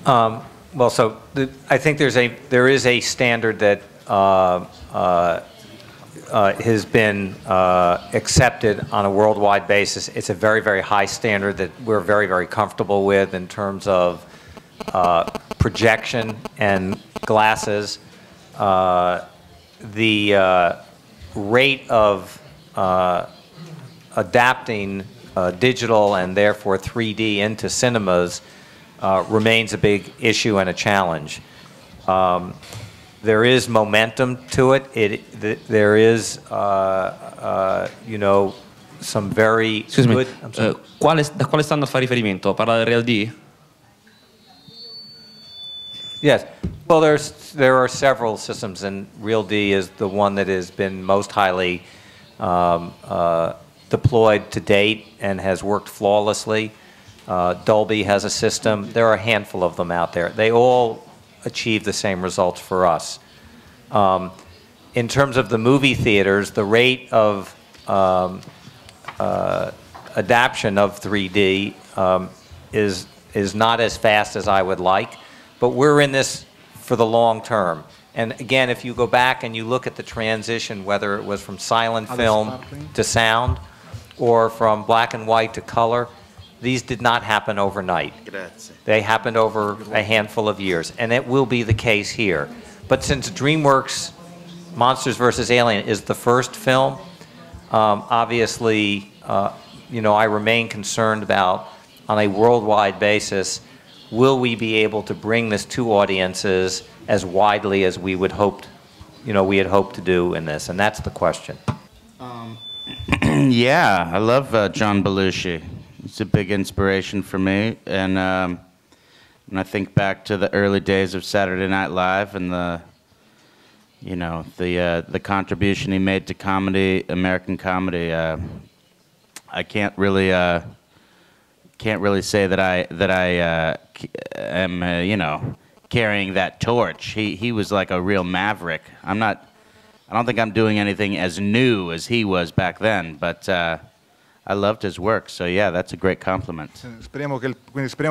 Well, I think there is a standard that has been accepted on a worldwide basis. It's a very, very high standard that we're very, very comfortable with in terms of projection and glasses. The rate of adapting digital and therefore 3D into cinemas remains a big issue and a challenge. There is momentum to it. There is, you know, some very good. Da quale standard fa riferimento? Parla del Real D? Yes. Well, there are several systems, and Real D is the one that has been most highly deployed to date and has worked flawlessly. Dolby has a system. There are a handful of them out there. They all achieve the same results for us. In terms of the movie theaters, the rate of adaption of 3D is not as fast as I would like, but we're in this for the long term. And again, if you go back and you look at the transition, whether it was from silent film to sound or from black and white to color, these did not happen overnight. They happened over a handful of years, and it will be the case here. But since DreamWorks Monsters vs. Alien is the first film, obviously, you know, I remain concerned about, on a worldwide basis, will we be able to bring this to audiences as widely as we would hoped, you know, we had hoped to do in this, and that's the question. Yeah, I love John Belushi. He's a big inspiration for me, and when I think back to the early days of Saturday Night Live and the contribution he made to comedy, American comedy, I can't really say that I am you know, carrying that torch. He was like a real maverick. I don't think I'm doing anything as new as he was back then, but I loved his work, so yeah, that's a great compliment. Quindi speriamo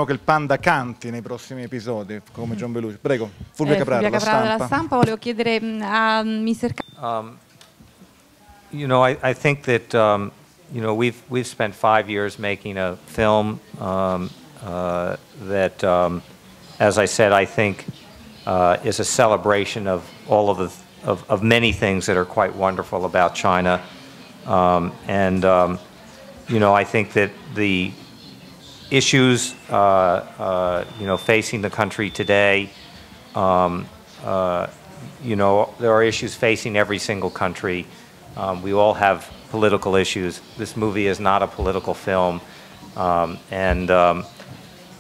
che il Panda canti nei prossimi episodi, come John Belushi. Prego, Fulvia Caprara, della Stampa. Volevo chiedere a Mr. You know, I think that you know, we've spent 5 years making a film that, as I said, I think is a celebration of all of many things that are quite wonderful about China, you know, I think that the issues, you know, facing the country today, you know, there are issues facing every single country. We all have political issues. This movie is not a political film,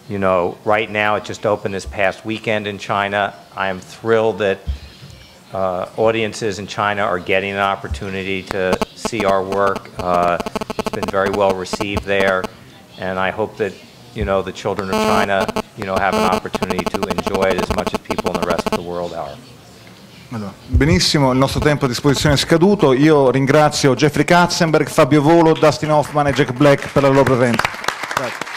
you know, right now it just opened this past weekend in China. I am thrilled that audiences in China are getting an opportunity to see our work. It's been very well received there, and I hope that, you know, the children of China, you know, have an opportunity to enjoy it as much as people in the rest of the world are. Allora, benissimo, il nostro tempo a disposizione è scaduto. Io ringrazio Jeffrey Katzenberg, Fabio Volo, Dustin Hoffman e Jack Black per la loro presenza. Grazie.